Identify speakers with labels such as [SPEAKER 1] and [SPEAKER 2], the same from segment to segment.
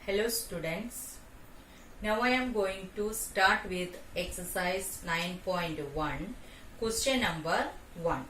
[SPEAKER 1] Hello students, now I am going to start with exercise 9.1, question number 1.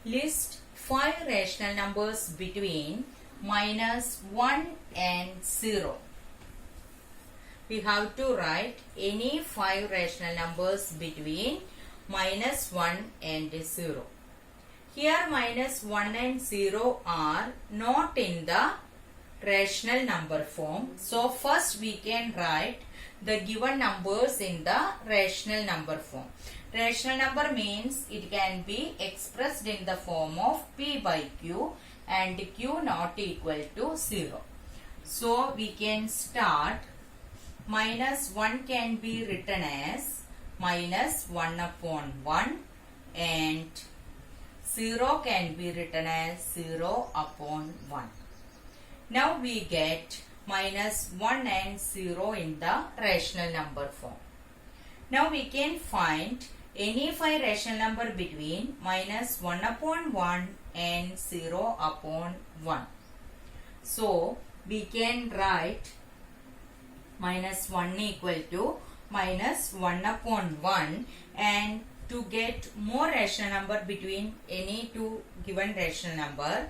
[SPEAKER 1] List 5 rational numbers between minus 1 and 0. We have to write any 5 rational numbers between minus 1 and 0. Here minus 1 and 0 are not in the rational number form. So first we can write the given numbers in the rational number form. Rational number means it can be expressed in the form of P by Q and Q not equal to 0. So we can start. Minus 1 can be written as minus 1 upon 1 and 0 can be written as 0 upon 1. Now we get minus 1 and 0 in the rational number form. Now we can find any 5 rational number between minus 1 upon 1 and 0 upon 1. So we can write minus 1 equal to minus 1 upon 1, and to get more rational number between any two given rational number,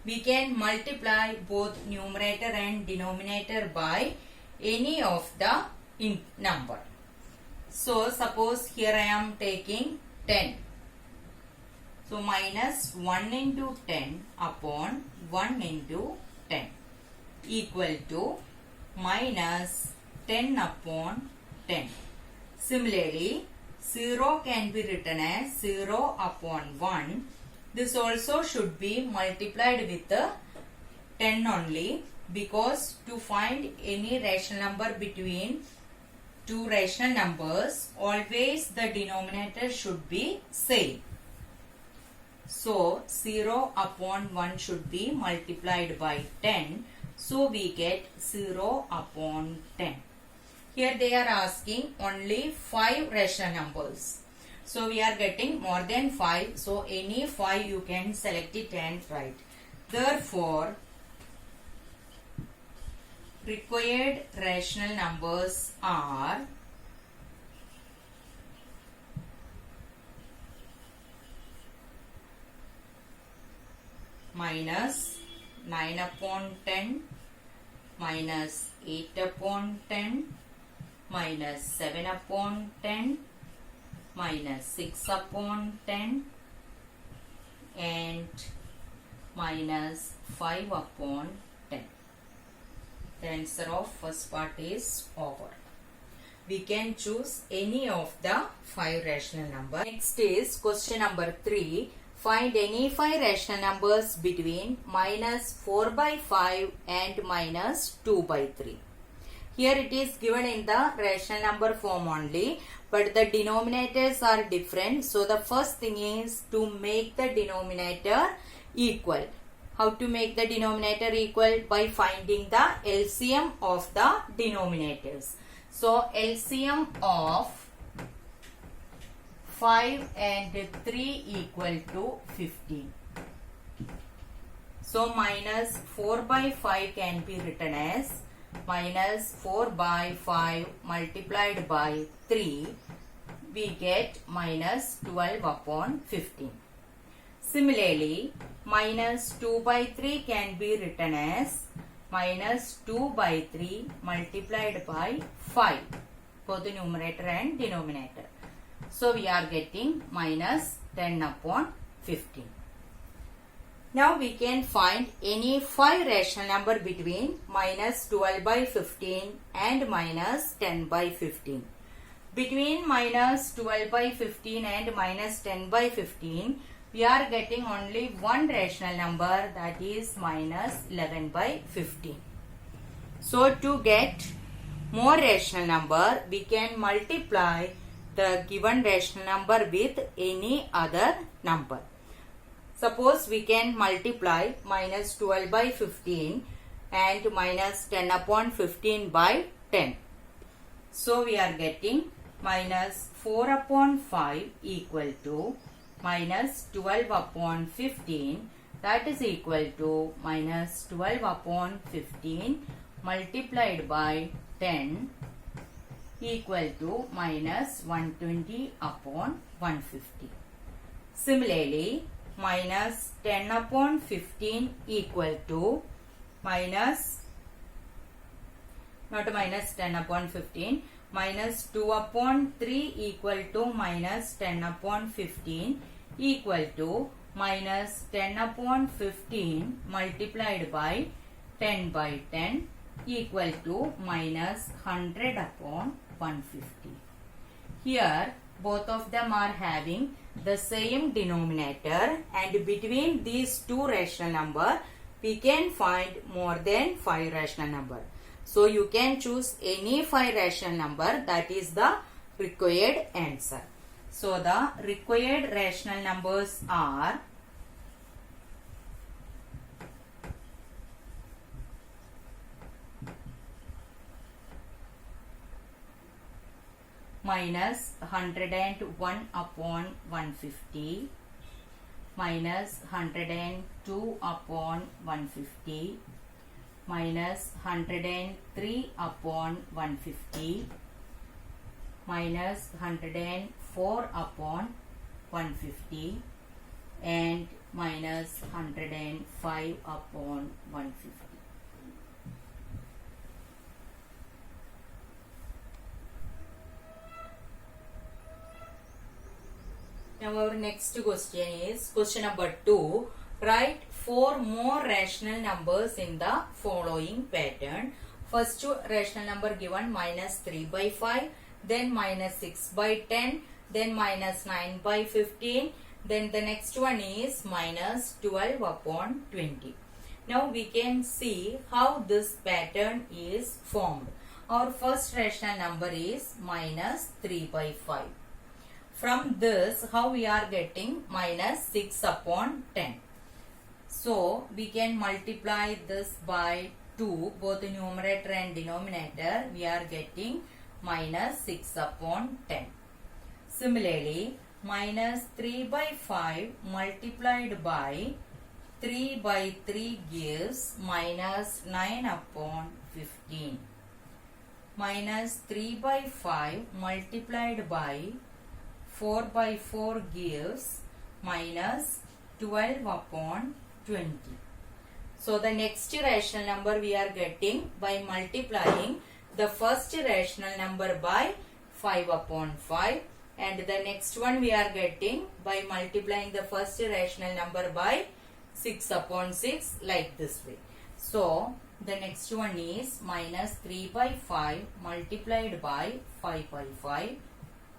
[SPEAKER 1] we can multiply both numerator and denominator by any of the number. So suppose here I am taking 10. So minus 1 into 10 upon 1 into 10 equal to minus 10 upon 10. Similarly, 0 can be written as 0 upon 1. This also should be multiplied with the 10 only, because to find any rational number between two rational numbers, always the denominator should be same. So 0 upon 1 should be multiplied by 10. So we get 0 upon 10. Here they are asking only 5 rational numbers. So we are getting more than 5. So any 5 you can select it and write. Therefore, required rational numbers are minus 9 upon 10, minus 8 upon 10, minus 7 upon 10, minus 6 upon 10 and minus 5 upon 10. The answer of first part is over. We can choose any of the 5 rational numbers. Next is question number 3. Find any 5 rational numbers between minus 4 by 5 and minus 2 by 3. Here it is given in the rational number form only, but the denominators are different. So the first thing is to make the denominator equal. How to make the denominator equal? By finding the LCM of the denominators. So LCM of 5 and 3 equal to 15. So minus 4 by 5 can be written as minus 4 by 5 multiplied by 3. We get minus 12 upon 15. Similarly, minus 2 by 3 can be written as minus 2 by 3 multiplied by 5, both the numerator and denominator. So we are getting minus 10 upon 15. Now we can find any 5 rational number between minus 12 by 15 and minus 10 by 15. Between minus 12 by 15 and minus 10 by 15, we are getting only one rational number, that is minus 11 by 15. So to get more rational number, we can multiply the given rational number with any other number. Suppose we can multiply minus 12 by 15 and minus 10 upon 15 by 10. So we are getting minus 4 upon 5 equal to minus 12 upon 15, that is equal to minus 12 upon 15 multiplied by 10 equal to minus 120 upon 150. Similarly, minus 10 upon 15 equal to minus, not minus 10 upon 15, minus 2 upon 3 equal to minus 10 upon 15 equal to minus 10 upon 15 multiplied by 10 by 10 equal to minus 100 upon 150. Here both of them are having the same denominator, and between these two rational number we can find more than 5 rational number. So you can choose any 5 rational number, that is the required answer. So the required rational numbers are minus 101 upon 150, minus 102 upon 150, minus 103 upon 150, minus 104 upon 150, and minus 105 upon 150. Now our next question is question number 2. Write 4 more rational numbers in the following pattern. First rational number given minus 3 by 5, then minus 6 by 10, then minus 9 by 15, then the next one is minus 12 upon 20. Now we can see how this pattern is formed. Our first rational number is minus 3 by 5. From this, how we are getting minus 6 upon 10. So we can multiply this by 2, both the numerator and denominator. We are getting minus 6 upon 10. Similarly, minus 3 by 5 multiplied by 3 by 3 gives minus 9 upon 15. Minus 3 by 5 multiplied by 4 by 4 gives minus 12 upon 20. So the next rational number we are getting by multiplying the first rational number by 5 upon 5, and the next one we are getting by multiplying the first rational number by 6 upon 6, like this way. So the next one is minus 3 by 5 multiplied by 5 by 5.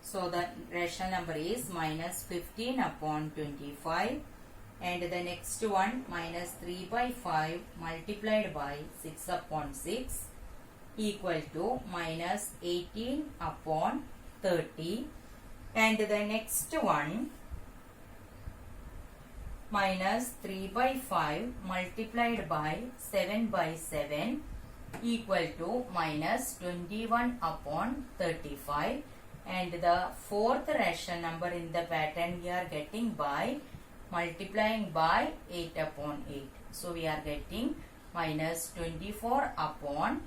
[SPEAKER 1] So the rational number is minus 15 upon 25, and the next one minus 3 by 5 multiplied by 6 upon 6 equal to minus 18 upon 30, and the next one minus 3 by 5 multiplied by 7 by 7 equal to minus 21 upon 35. And the fourth rational number in the pattern we are getting by multiplying by 8 upon 8. So we are getting minus 24 upon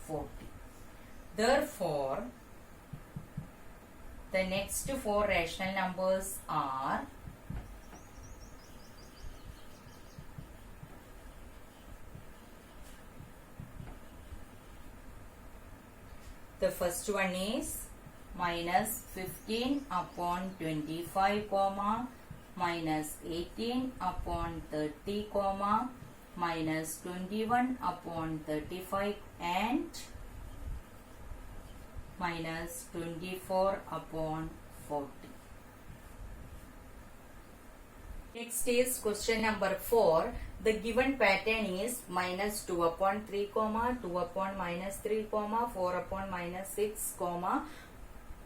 [SPEAKER 1] 40. Therefore, the next 4 rational numbers are the first one is minus 15 upon 25 comma minus 18 upon 30 comma minus 21 upon 35 and minus 24 upon 40. Next is question number 4. The given pattern is minus 2 upon 3 comma 2 upon minus 3 comma 4 upon minus 6 comma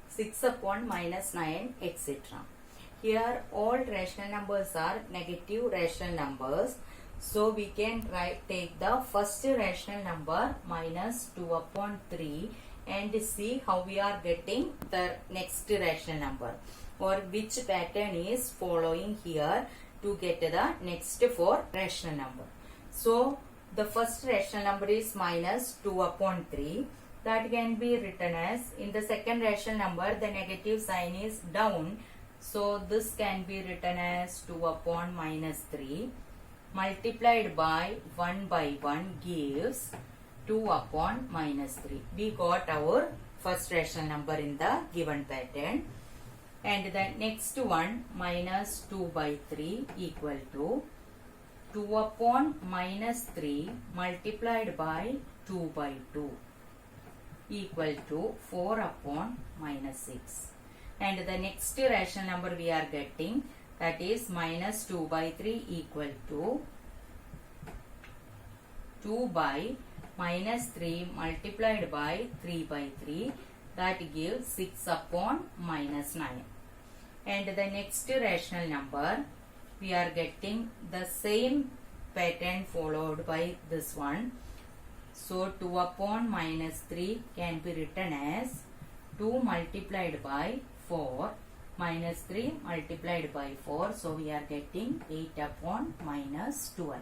[SPEAKER 1] 6 upon minus 9, etc. Here all rational numbers are negative rational numbers. So we can take the first rational number minus 2 upon 3 and see how we are getting the next rational number, or which pattern is following here to get the next 4 rational number. So the first rational number is minus 2 upon 3. That can be written as, in the second rational number, the negative sign is down. So this can be written as 2 upon minus 3 multiplied by 1 by 1 gives 2 upon minus 3. We got our first rational number in the given pattern. And the next one, minus 2 by 3 equal to 2 upon minus 3 multiplied by 2 by 2 equal to 4 upon minus 6. And the next rational number we are getting, that is minus 2 by 3 equal to 2 by minus 3 multiplied by 3 by 3, that gives 6 upon minus 9. And the next rational number we are getting the same pattern followed by this one. So 2 upon minus 3 can be written as 2 multiplied by 4 minus 3 multiplied by 4. So we are getting 8 upon minus 12.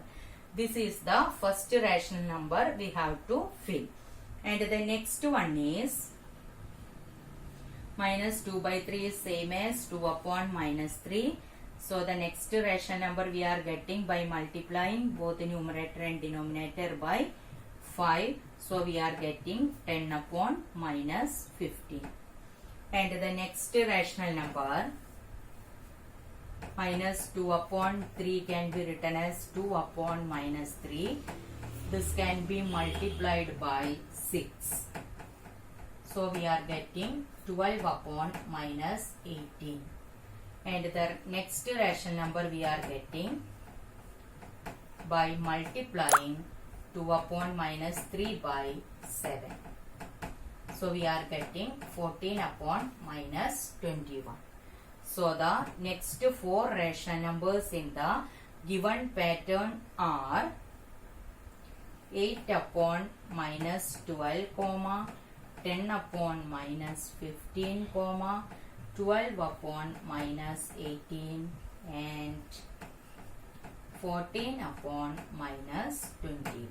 [SPEAKER 1] This is the first rational number we have to fill. And the next one is minus 2 by 3 is same as 2 upon minus 3. So the next rational number we are getting by multiplying both the numerator and denominator by 5. So we are getting 10 upon minus 15. And the next rational number, minus 2 upon 3 can be written as 2 upon minus 3. This can be multiplied by 6. So we are getting 12 upon minus 18. And the next rational number we are getting by multiplying 2 upon minus 3 by 7. So we are getting 14 upon minus 21. So the next 4 rational numbers in the given pattern are 8 upon minus 12, 10 upon minus 15, 12 upon minus 18 and 14 upon minus 21.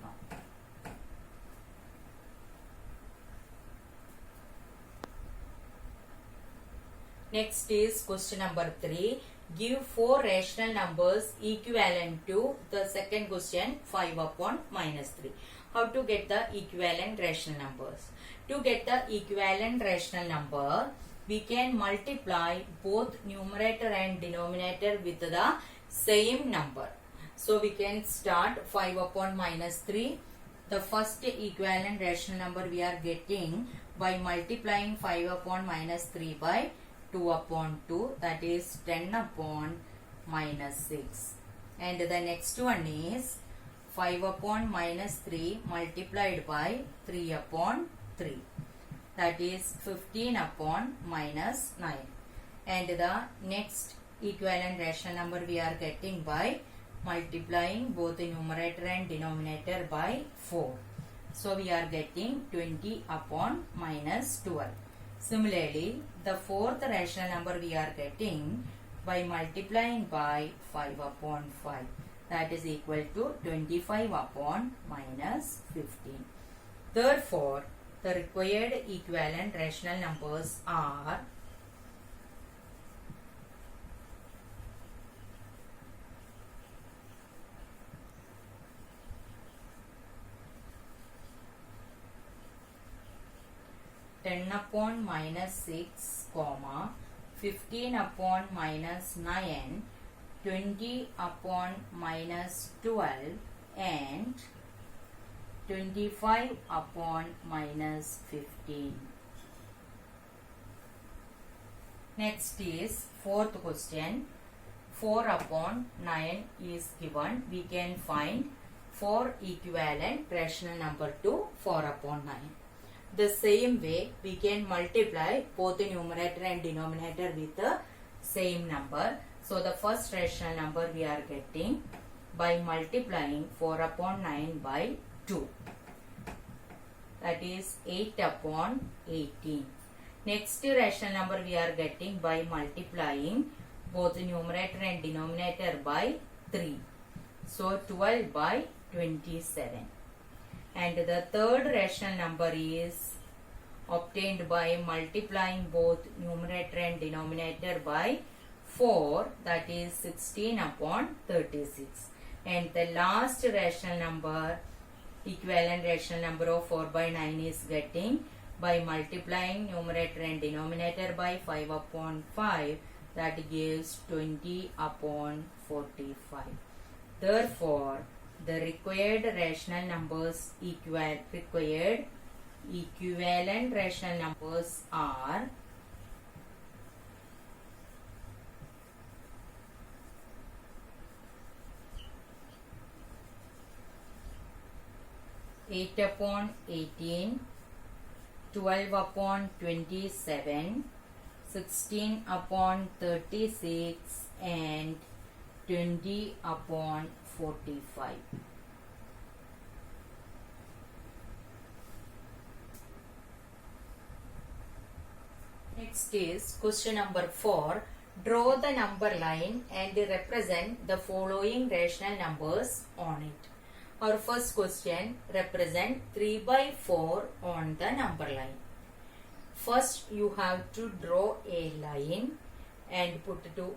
[SPEAKER 1] Next is question number 3. Give 4 rational numbers equivalent to the second question 5 upon minus 3. How to get the equivalent rational numbers? To get the equivalent rational number, we can multiply both numerator and denominator with the same number. So we can start 5 upon minus 3. The first equivalent rational number we are getting by multiplying 5 upon minus 3 by 2 upon 2, that is 10 upon minus 6. And the next one is 5 upon minus 3 multiplied by 3 upon 3, that is 15 upon minus 9. And the next equivalent rational number we are getting by multiplying both the numerator and denominator by 4. So we are getting 20 upon minus 12. Similarly, the fourth rational number we are getting by multiplying by 5 upon 5, that is equal to 25 upon minus 15. Therefore, the required equivalent rational numbers are 10 upon minus 6, 15 upon minus 9, 20 upon minus 12 and 25 upon minus 15. Next is fourth question. 4 upon 9 is given. We can find 4 equivalent rational number to 4 upon 9. The same way, we can multiply both the numerator and denominator with the same number. So the first rational number we are getting by multiplying 4 upon 9 by 2. That is 8 upon 18. Next rational number we are getting by multiplying both the numerator and denominator by 3. So 12 by 27. And the third rational number is obtained by multiplying both numerator and denominator by 4, that is 16 upon 36. And the last rational number, equivalent rational number of 4 by 9 is getting by multiplying numerator and denominator by 5 upon 5, that gives 20 upon 45. Therefore, the required rational numbers equivalent rational numbers are 8 upon 18, 12 upon 27, 16 upon 36 and 20 upon 45. Next is question number 4. Draw the number line and represent the following rational numbers on it. Our first question, represent 3 by 4 on the number line. First you have to draw a line and put to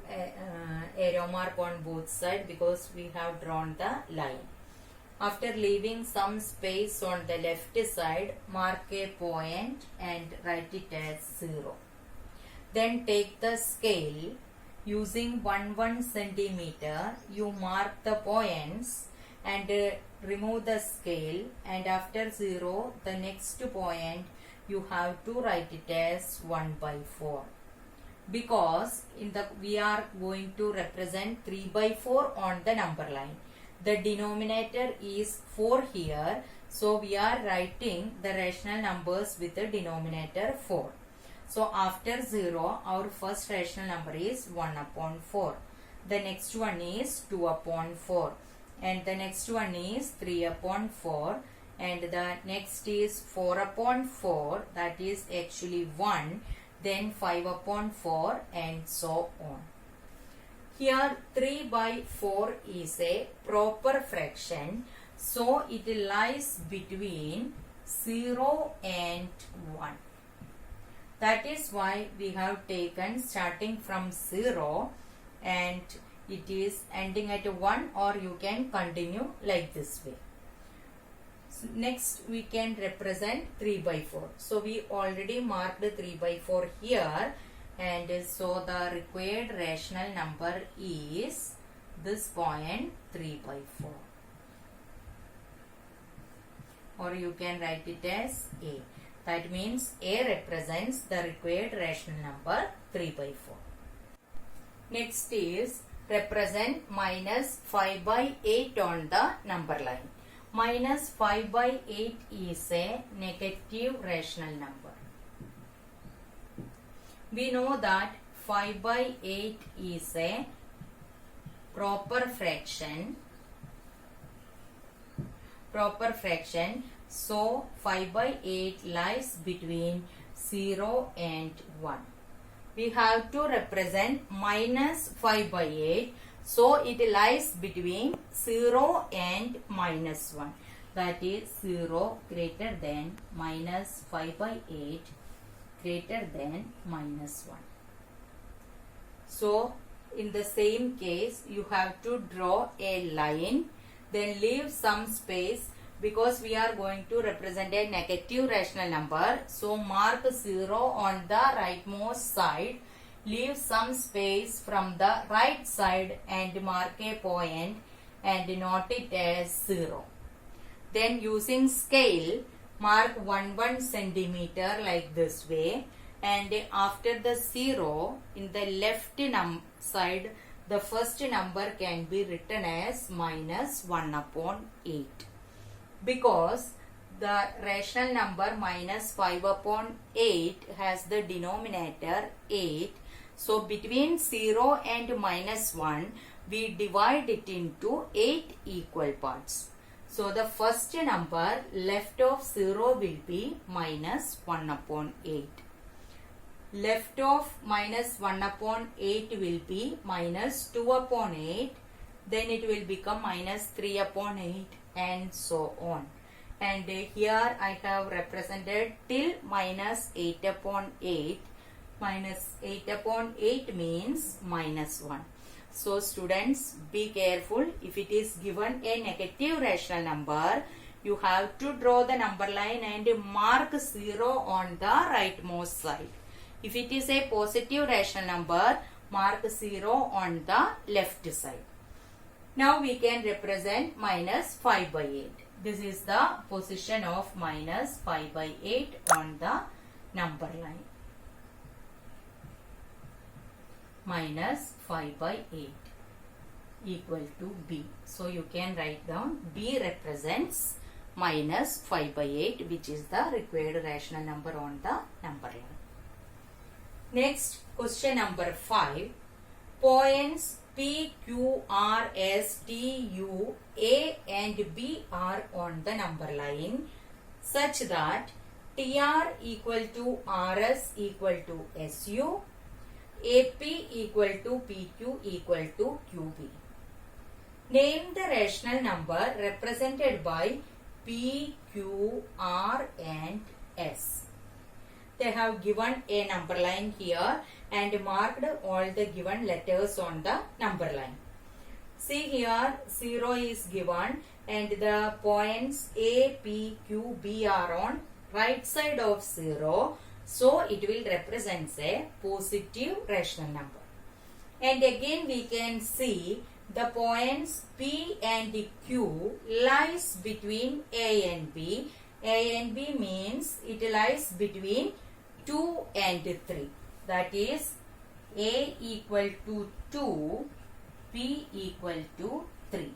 [SPEAKER 1] arrow mark on both sides because we have drawn the line. After leaving some space on the left side, mark a point and write it as 0. Then take the scale. Using 1 centimeter, you mark the points and remove the scale, and after 0, the next point you have to write it as 1 by 4. Because we are going to represent 3 by 4 on the number line. The denominator is 4 here, so we are writing the rational numbers with the denominator 4. So after 0, our first rational number is 1 upon 4. The next one is 2 upon 4. And the next one is 3 upon 4. And the next is 4 upon 4. That is actually 1. Then 5 upon 4 and so on. Here 3 by 4 is a proper fraction. So it lies between 0 and 1. That is why we have taken starting from 0 and it is ending at 1, or you can continue like this way. So next we can represent 3 by 4. So we already marked 3 by 4 here, and so the required rational number is this point 3 by 4. Or you can write it as A. That means A represents the required rational number 3 by 4. Next is represent minus 5 by 8 on the number line. Minus 5 by 8 is a negative rational number. We know that 5 by 8 is a proper fraction. So 5 by 8 lies between 0 and 1. We have to represent minus 5 by 8. So it lies between 0 and minus 1. That is 0 greater than minus 5 by 8 greater than minus 1. So in the same case you have to draw a line, then leave some space because we are going to represent a negative rational number. So mark 0 on the rightmost side, leave some space from the right side and mark a point and note it as 0. Then using scale, mark 1 centimeter like this way, and after the 0 in the left side, the first number can be written as minus 1 upon 8. Because the rational number minus 5 upon 8 has the denominator 8. So between 0 and minus 1, we divide it into 8 equal parts. So the first number left of 0 will be minus 1 upon 8. Left of minus 1 upon 8 will be minus 2 upon 8. Then it will become minus 3 upon 8. and so on. And here I have represented till minus 8 upon 8. Minus 8 upon 8 means minus 1. So students, be careful. If it is given a negative rational number, you have to draw the number line and mark 0 on the rightmost side. If it is a positive rational number, mark 0 on the left side. Now we can represent minus 5 by 8. This is the position of minus 5 by 8 on the number line. Minus 5 by 8 equal to B. So you can write down B represents minus 5 by 8, which is the required rational number on the number line. Next, question number 5. Points P, Q, R, S, T, U, A and B are on the number line such that TR equal to RS equal to SU, AP equal to PQ equal to QB. Name the rational number represented by P, Q, R and S. They have given a number line here and marked all the given letters on the number line. See here 0 is given and the points A, P, Q, B are on right side of 0. So it will represent a positive rational number. And again we can see the points P and Q lies between A and B. A and B means it lies between 2 and 3. That is A equal to 2, P equal to 3.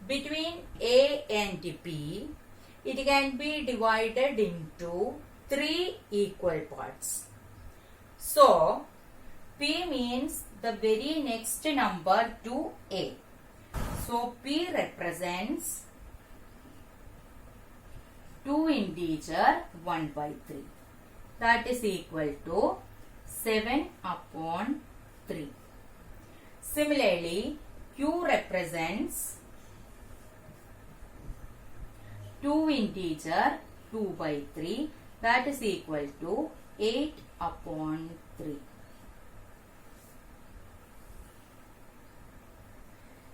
[SPEAKER 1] Between A and P, it can be divided into 3 equal parts. So, P means the very next number to A. So, P represents 2 integer 1 by 3. That is equal to 7 upon 3. Similarly, Q represents 2 integer 2 by 3. That is equal to 8 upon 3.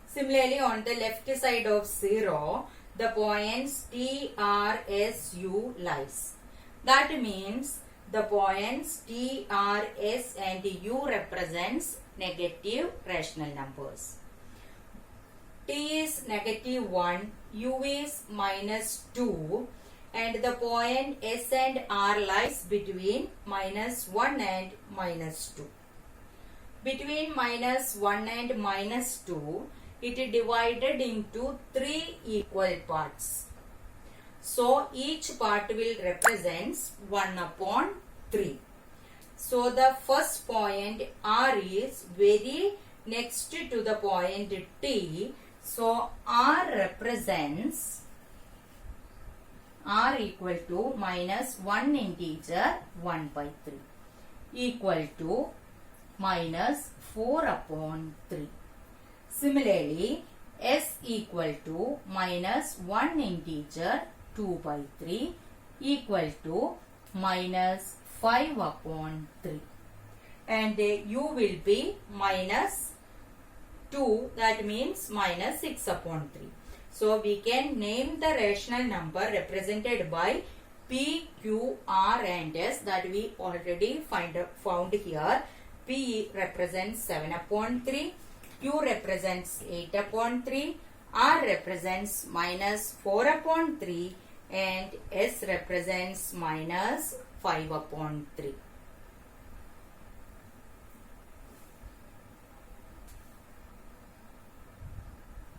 [SPEAKER 1] Similarly, on the left side of 0, the points T, R, S, U lies. That means the points T, R, S and U represents negative rational numbers. T is negative 1, U is minus 2 and the point S and R lies between minus 1 and minus 2. Between minus 1 and minus 2, it is divided into 3 equal parts. So each part will represent 1 upon 3. So the first point R is very next to the point T. So R represents R equal to minus 1 integer 1 by 3 equal to minus 4 upon 3. Similarly, S equal to minus 1 integer 2 by 3 equal to minus 5 upon 3. And U will be minus 2, that means minus 6 upon 3. So we can name the rational number represented by P, Q, R and S that we already found here. P represents 7 upon 3. Q represents 8 upon 3, R represents minus 4 upon 3 and S represents minus 5 upon 3.